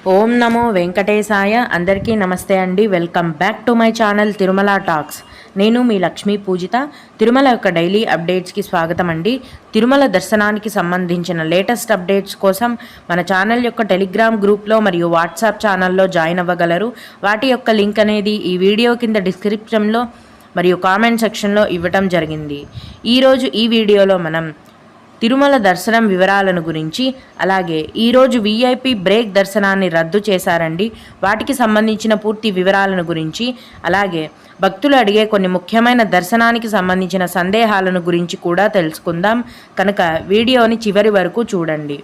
ఓం నమో వెంకటేశాయ. అందరికీ నమస్తే అండి. Welcome back to my channel Tirumala talks. నేను మీ లక్ష్మీ పూజిత. తిరుమల యొక్క డైలీ అప్డేట్స్కి స్వాగతం అండి. తిరుమల దర్శనానికి సంబంధించిన లేటెస్ట్ అప్డేట్స్ కోసం మన ఛానల్ యొక్క టెలిగ్రామ్ గ్రూప్లో మరియు వాట్సాప్ ఛానల్లో జాయిన్ అవ్వగలరు. వాటి యొక్క లింక్ అనేది ఈ వీడియో కింద డిస్క్రిప్షన్లో మరియు కామెంట్ సెక్షన్లో ఇవ్వటం జరిగింది. ఈరోజు ఈ వీడియోలో మనం తిరుమల దర్శనం వివరాలను గురించి, అలాగే ఈరోజు వీఐపీ బ్రేక్ దర్శనాన్ని రద్దు చేశారండి, వాటికి సంబంధించిన పూర్తి వివరాలను గురించి, అలాగే భక్తులు అడిగే కొన్ని ముఖ్యమైన దర్శనానికి సంబంధించిన సందేహాలను గురించి కూడా తెలుసుకుందాం. కనుక వీడియోని చివరి వరకు చూడండి.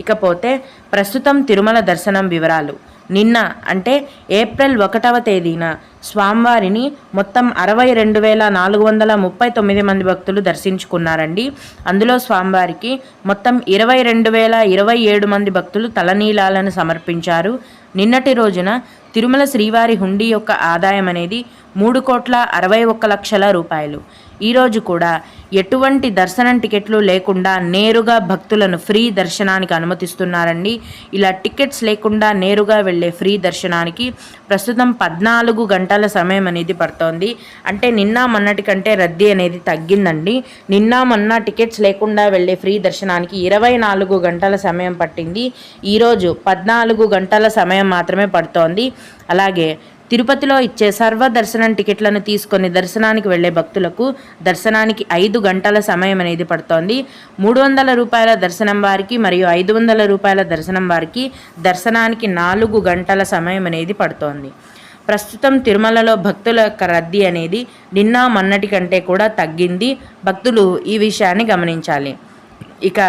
ఇకపోతే ప్రస్తుతం తిరుమల దర్శనం వివరాలు. నిన్న అంటే ఏప్రిల్ 1వ తేదీన స్వామివారిని మొత్తం 62,439 మంది భక్తులు దర్శించుకున్నారండి. అందులో స్వామివారికి మొత్తం 22,027 మంది భక్తులు తలనీలాలను సమర్పించారు. నిన్నటి రోజున తిరుమల శ్రీవారి హుండీ యొక్క ఆదాయం అనేది 3,61,00,000 రూపాయలు. ఈరోజు కూడా ఎటువంటి దర్శనం టికెట్లు లేకుండా నేరుగా భక్తులను ఫ్రీ దర్శనానికి అనుమతిస్తున్నారండి. ఇలా టికెట్స్ లేకుండా నేరుగా వెళ్ళే ఫ్రీ దర్శనానికి ప్రస్తుతం 14 గంటల సమయం అనేది పడుతోంది. అంటే నిన్న మొన్నటి కంటే రద్దీ అనేది తగ్గిందండి. నిన్న మొన్న టికెట్స్ లేకుండా వెళ్ళే ఫ్రీ దర్శనానికి 24 గంటల సమయం పట్టింది. ఈరోజు 14 గంటల సమయం మాత్రమే పడుతోంది. అలాగే తిరుపతిలో ఇచ్చే సర్వదర్శనం టికెట్లను తీసుకొని దర్శనానికి వెళ్లే భక్తులకు దర్శనానికి 5 గంటల సమయం అనేది పడుతోంది. 300 రూపాయల దర్శనం వారికి మరియు 500 రూపాయల దర్శనం వారికి దర్శనానికి 4 గంటల సమయం అనేది పడుతోంది. ప్రస్తుతం తిరుమలలో భక్తుల యొక్క రద్దీ అనేది నిన్న మొన్నటి కంటే కూడా తగ్గింది. భక్తులు ఈ విషయాన్ని గమనించాలి. ఇక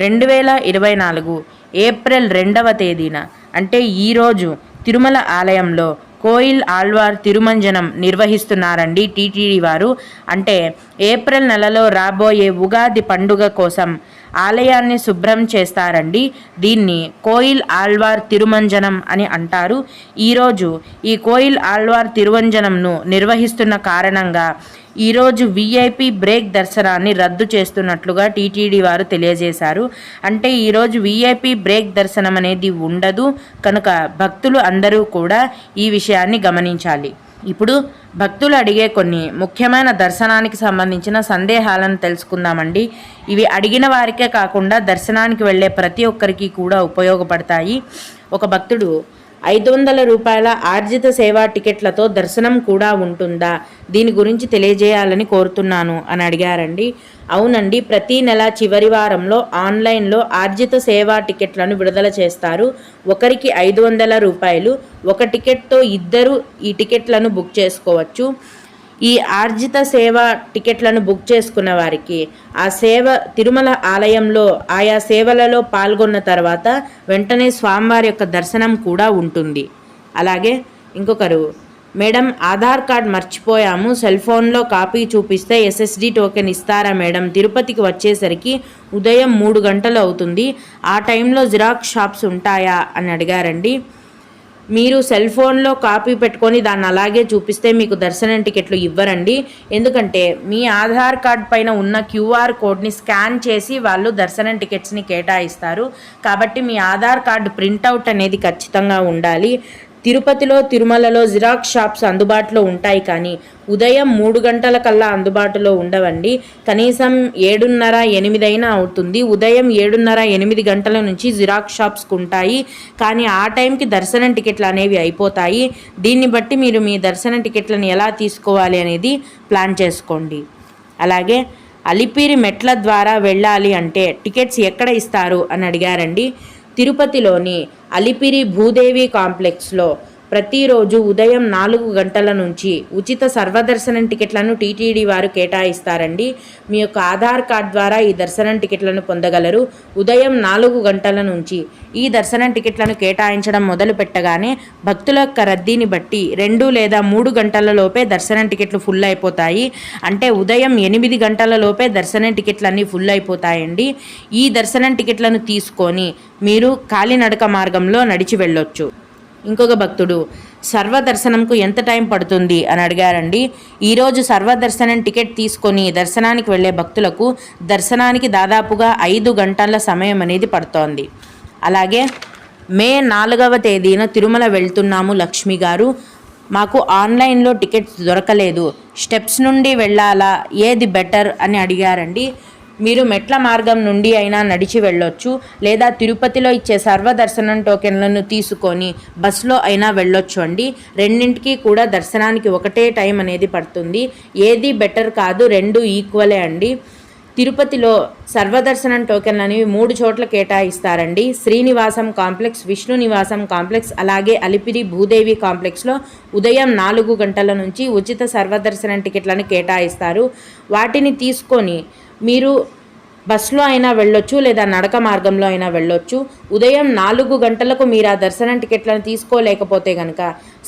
2024 ఏప్రిల్ 2వ తేదీన అంటే ఈరోజు తిరుమల ఆలయంలో కోయిల్ ఆళ్వార్ తిరుమంజనం నిర్వహిస్తున్నారండి టీటీడీ వారు. అంటే ఏప్రిల్ నెలలో రాబోయే ఉగాది పండుగ కోసం ఆలయాన్ని శుభ్రం చేస్తారండి. దీన్ని కోయిల్ ఆళ్వార్ తిరుమంజనం అని అంటారు. ఈరోజు ఈ కోయిల్ ఆళ్వార్ తిరుమంజనంను నిర్వహిస్తున్న కారణంగా ఈరోజు వీఐపీ బ్రేక్ దర్శనాన్ని రద్దు చేస్తున్నట్లుగా టీటీడీ వారు తెలియజేశారు. అంటే ఈరోజు వీఐపీ బ్రేక్ దర్శనం అనేది ఉండదు. కనుక భక్తులు అందరూ కూడా ఈ విషయాన్ని గమనించాలి. ఇప్పుడు భక్తులు అడిగే కొన్ని ముఖ్యమైన దర్శనానికి సంబంధించిన సందేహాలను తెలుసుకుందామండి. ఇవి అడిగిన వారికే కాకుండా దర్శనానికి వెళ్ళే ప్రతి ఒక్కరికి కూడా ఉపయోగపడతాయి. ఒక భక్తుడు 500 రూపాయల ఆర్జిత సేవా టికెట్లతో దర్శనం కూడా ఉంటుందా, దీని గురించి తెలియజేయాలని కోరుతున్నాను అని అడిగారండి. అవునండి, ప్రతి నెల చివరి వారంలో ఆన్లైన్లో ఆర్జిత సేవా టికెట్లను విడుదల చేస్తారు. ఒకరికి 500 రూపాయలు. ఒక టికెట్తో ఇద్దరు ఈ టికెట్లను బుక్ చేసుకోవచ్చు. ఈ ఆర్జిత సేవ టికెట్లను బుక్ చేసుకున్న వారికి ఆ సేవ తిరుమల ఆలయంలో ఆయా సేవలలో పాల్గొన్న తర్వాత వెంటనే స్వామివారి యొక్క దర్శనం కూడా ఉంటుంది. అలాగే ఇంకొకరు, మేడం ఆధార్ కార్డ్ మర్చిపోయాము, సెల్ ఫోన్లో కాపీ చూపిస్తే ఎస్ఎస్డి టోకెన్ ఇస్తారా మేడం, తిరుపతికి వచ్చేసరికి ఉదయం 3 గంటలు అవుతుంది, ఆ టైంలో జిరాక్స్ షాప్స్ ఉంటాయా అని అడిగారండి. మీరు సెల్ ఫోన్లో కాపీ పెట్టుకొని దాన్ని అలాగే చూపిస్తే మీకు దర్శనం టికెట్లు ఇవ్వరండి. ఎందుకంటే మీ ఆధార్ కార్డ్ పైన ఉన్న క్యూఆర్ కోడ్ని స్కాన్ చేసి వాళ్ళు దర్శనం టికెట్స్ని కేటాయిస్తారు. కాబట్టి మీ ఆధార్ కార్డు ప్రింట్అవుట్ అనేది ఖచ్చితంగా ఉండాలి. తిరుపతిలో తిరుమలలో జిరాక్స్ షాప్స్ అందుబాటులో ఉంటాయి, కానీ ఉదయం 3 గంటల కల్లా అందుబాటులో ఉండవండి. కనీసం 7:30, 8 అయినా అవుతుంది. ఉదయం 7:30, 8 గంటల నుంచి జిరాక్స్ షాప్స్కి ఉంటాయి, కానీ ఆ టైంకి దర్శనం టికెట్లు అనేవి అయిపోతాయి. దీన్ని బట్టి మీరు మీ దర్శనం టికెట్లను ఎలా తీసుకోవాలి అనేది ప్లాన్ చేసుకోండి. అలాగే అలిపిరి మెట్ల ద్వారా వెళ్ళాలి అంటే టికెట్స్ ఎక్కడ ఇస్తారు అని అడిగారండి. తిరుపతిలోని అలిపిరి భూదేవి కాంప్లెక్స్లో ప్రతిరోజు ఉదయం 4 గంటల నుంచి ఉచిత సర్వదర్శనం టికెట్లను టీటీడీ వారు కేటాయిస్తారండి. మీ యొక్క ఆధార్ కార్డ్ ద్వారా ఈ దర్శనం టికెట్లను పొందగలరు. ఉదయం 4 గంటల నుంచి ఈ దర్శనం టికెట్లను కేటాయించడం మొదలు పెట్టగానే భక్తుల యొక్క రద్దీని బట్టి 2 లేదా 3 గంటల లోపే దర్శనం టికెట్లు ఫుల్ అయిపోతాయి. అంటే ఉదయం 8 గంటల లోపే దర్శనం టికెట్లన్నీ ఫుల్ అయిపోతాయండి. ఈ దర్శనం టికెట్లను తీసుకొని మీరు కాలినడక మార్గంలో నడిచి వెళ్ళొచ్చు. ఇంకొక భక్తుడు, సర్వదర్శనంకు ఎంత టైం పడుతుంది అని అడిగారండి. ఈరోజు సర్వదర్శనం టికెట్ తీసుకొని దర్శనానికి వెళ్ళే భక్తులకు దర్శనానికి దాదాపుగా 5 గంటల సమయం అనేది పడుతోంది. అలాగే మే 4వ తేదీన తిరుమల వెళ్తున్నాము లక్ష్మి గారు. మాకు ఆన్లైన్లో టికెట్స్ దొరకలేదు, స్టెప్స్ నుండి వెళ్ళాలా, ఏది బెటర్ అని అడిగారండి. మీరు మెట్ల మార్గం నుండి అయినా నడిచి వెళ్ళొచ్చు, లేదా తిరుపతిలో ఇచ్చే సర్వదర్శనం టోకెన్లను తీసుకొని బస్సులో అయినా వెళ్ళొచ్చు అండి. రెండింటికి కూడా దర్శనానికి ఒకటే టైం అనేది పడుతుంది. ఏది బెటర్ కాదు, రెండు ఈక్వలే అండి. తిరుపతిలో సర్వదర్శనం టోకెన్లు అనేవి 3 చోట్ల కేటాయిస్తారండి. శ్రీనివాసం కాంప్లెక్స్, విష్ణు నివాసం కాంప్లెక్స్, అలాగే అలిపిరి భూదేవి కాంప్లెక్స్లో ఉదయం 4 గంటల నుంచి ఉచిత సర్వదర్శనం టికెట్లను కేటాయిస్తారు. వాటిని తీసుకొని మీరు బస్సులో అయినా వెళ్ళొచ్చు, లేదా నడక మార్గంలో అయినా వెళ్ళొచ్చు. ఉదయం 4 గంటలకు మీరు ఆ దర్శనం టికెట్లను తీసుకోలేకపోతే కనుక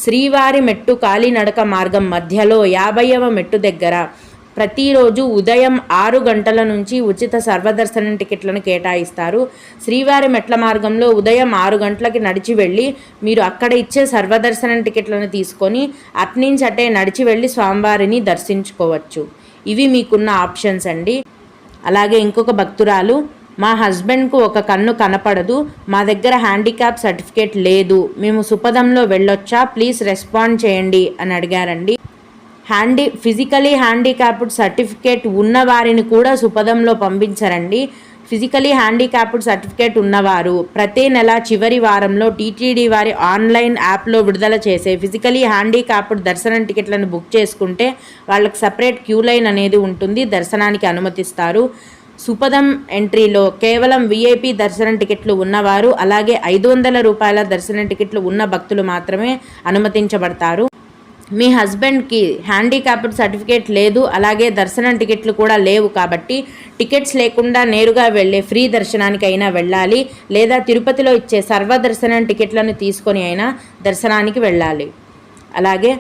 శ్రీవారి మెట్టు కాలినడక మార్గం మధ్యలో 50వ మెట్టు దగ్గర ప్రతిరోజు ఉదయం 6 గంటల నుంచి ఉచిత సర్వదర్శనం టికెట్లను కేటాయిస్తారు. శ్రీవారి మెట్ల మార్గంలో ఉదయం 6 గంటలకి నడిచి వెళ్ళి మీరు అక్కడ ఇచ్చే సర్వదర్శనం టికెట్లను తీసుకొని అట్నుంచి అటే నడిచి వెళ్ళి స్వామివారిని దర్శించుకోవచ్చు. ఇవి మీకున్న ఆప్షన్స్ అండి. అలాగే ఇంకొక భక్తురాలు, మా హస్బెండ్కు ఒక కన్ను కనపడదు, మా దగ్గర హ్యాండిక్యాప్ సర్టిఫికేట్ లేదు, మేము సుపదంలో వెళ్ళొచ్చా, ప్లీజ్ రెస్పాండ్ చేయండి అని అడిగారండి. ఫిజికలీ హ్యాండిక్యాప్డ్ సర్టిఫికేట్ ఉన్న వారిని కూడా సుపదంలో పంపించరండి. ఫిజికలీ హ్యాండిక్యాప్డ్ సర్టిఫికేట్ ఉన్నవారు ప్రతి నెల చివరి వారంలో టీటీడీ వారి ఆన్లైన్ యాప్లో విడుదల చేసే ఫిజికలీ హ్యాండిక్యాప్డ్ దర్శనం టికెట్లను బుక్ చేసుకుంటే వాళ్ళకి సపరేట్ క్యూ లైన్ అనేది ఉంటుంది, దర్శనానికి అనుమతిస్తారు. సుపదం ఎంట్రీలో కేవలం విఐపి దర్శనం టికెట్లు ఉన్నవారు, అలాగే 500 రూపాయల దర్శనం టికెట్లు ఉన్న భక్తులు మాత్రమే అనుమతించబడతారు. మీ హస్బెండ్కి హ్యాండిక్యాప్డ్ సర్టిఫికేట్ లేదు, అలాగే దర్శనం టికెట్లు కూడా లేవు కాబట్టి టికెట్స్ లేకుండా నేరుగా వెళ్ళే ఫ్రీ దర్శనానికి అయినా వెళ్ళాలి, లేదా తిరుపతిలో ఇచ్చే సర్వదర్శనం టికెట్లను తీసుకొని అయినా దర్శనానికి వెళ్ళాలి. అలాగే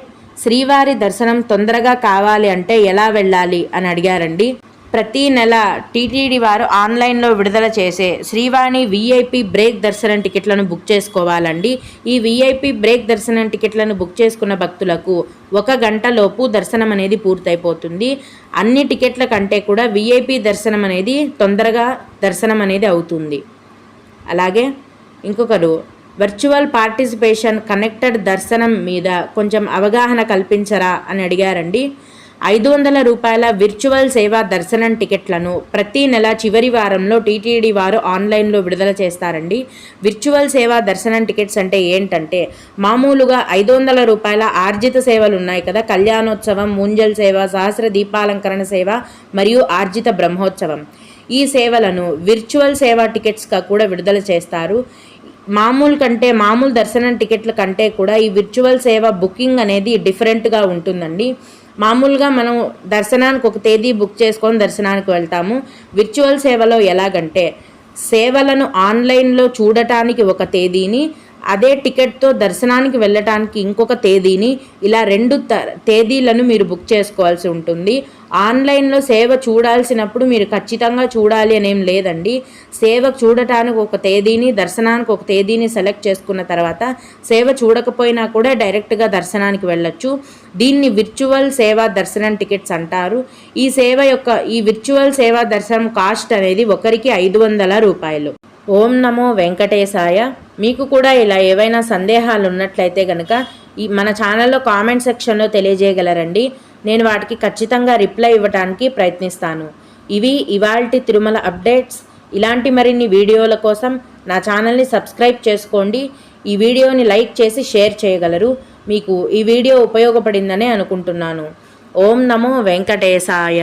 శ్రీవారి దర్శనం తొందరగా కావాలి అంటే ఎలా వెళ్ళాలి అని అడిగారండి. ప్రతి నెల టీటీడీ వారు ఆన్లైన్లో విడుదల చేసే శ్రీవాణి విఐపి బ్రేక్ దర్శనం టికెట్లను బుక్ చేసుకోవాలండి. ఈ విఐపి బ్రేక్ దర్శనం టికెట్లను బుక్ చేసుకున్న భక్తులకు 1 గంటలోపు దర్శనం అనేది పూర్తయిపోతుంది. అన్ని టికెట్ల కంటే కూడా విఐపి దర్శనం అనేది తొందరగా దర్శనం అనేది అవుతుంది. అలాగే ఇంకొకరు, వర్చువల్ పార్టిసిపేషన్ కనెక్టెడ్ దర్శనం మీద కొంచెం అవగాహన కల్పించరా అని అడిగారండి. 500 రూపాయల విర్చువల్ సేవా దర్శనం టికెట్లను ప్రతి నెల చివరి వారంలో టీటీడీ వారు ఆన్లైన్లో విడుదల చేస్తారండి. విర్చువల్ సేవా దర్శనం టికెట్స్ అంటే ఏంటంటే, మామూలుగా 500 రూపాయల ఆర్జిత సేవలు ఉన్నాయి కదా, కళ్యాణోత్సవం, ముంజల్ సేవ, సహస్ర దీపాలంకరణ సేవ మరియు ఆర్జిత బ్రహ్మోత్సవం. ఈ సేవలను విర్చువల్ సేవా టికెట్స్గా కూడా విడుదల చేస్తారు. మామూలు దర్శనం టికెట్ల కంటే కూడా ఈ విర్చువల్ సేవ బుకింగ్ అనేది డిఫరెంట్గా ఉంటుందండి. మామూలుగా మనం దర్శనానికి ఒక తేదీ బుక్ చేసుకొని దర్శనానికి వెళ్తాము. విర్చువల్ సేవలో ఎలాగంటే, సేవలను ఆన్లైన్లో చూడటానికి ఒక తేదీని, అదే టికెట్తో దర్శనానికి వెళ్ళటానికి ఇంకొక తేదీని, ఇలా 2 తేదీలను మీరు బుక్ చేసుకోవాల్సి ఉంటుంది. ఆన్లైన్లో సేవ చూడాల్సినప్పుడు మీరు ఖచ్చితంగా చూడాలి అనేం లేదండి. సేవ చూడటానికి ఒక తేదీని, దర్శనానికి ఒక తేదీని సెలెక్ట్ చేసుకున్న తర్వాత సేవ చూడకపోయినా కూడా డైరెక్ట్గా దర్శనానికి వెళ్ళొచ్చు. దీన్ని విర్చువల్ సేవా దర్శనం టికెట్స్ అంటారు. ఈ విర్చువల్ సేవా దర్శనం కాస్ట్ అనేది ఒకరికి 500 రూపాయలు. ఓం నమో వెంకటేశాయ. మీకు కూడా ఇలా ఏవైనా సందేహాలు ఉన్నట్లయితే కనుక మన ఛానల్లో కామెంట్ సెక్షన్లో తెలియజేయగలరండి. నేను వాటికి ఖచ్చితంగా రిప్లై ఇవ్వడానికి ప్రయత్నిస్తాను. ఇవి ఇవాల్టి తిరుమల అప్డేట్స్. ఇలాంటి మరిన్ని వీడియోల కోసం నా ఛానల్ని సబ్స్క్రైబ్ చేసుకోండి. ఈ వీడియోని లైక్ చేసి షేర్ చేయగలరు. మీకు ఈ వీడియో ఉపయోగపడిందనే అనుకుంటున్నాను. ఓం నమో వెంకటేశాయ.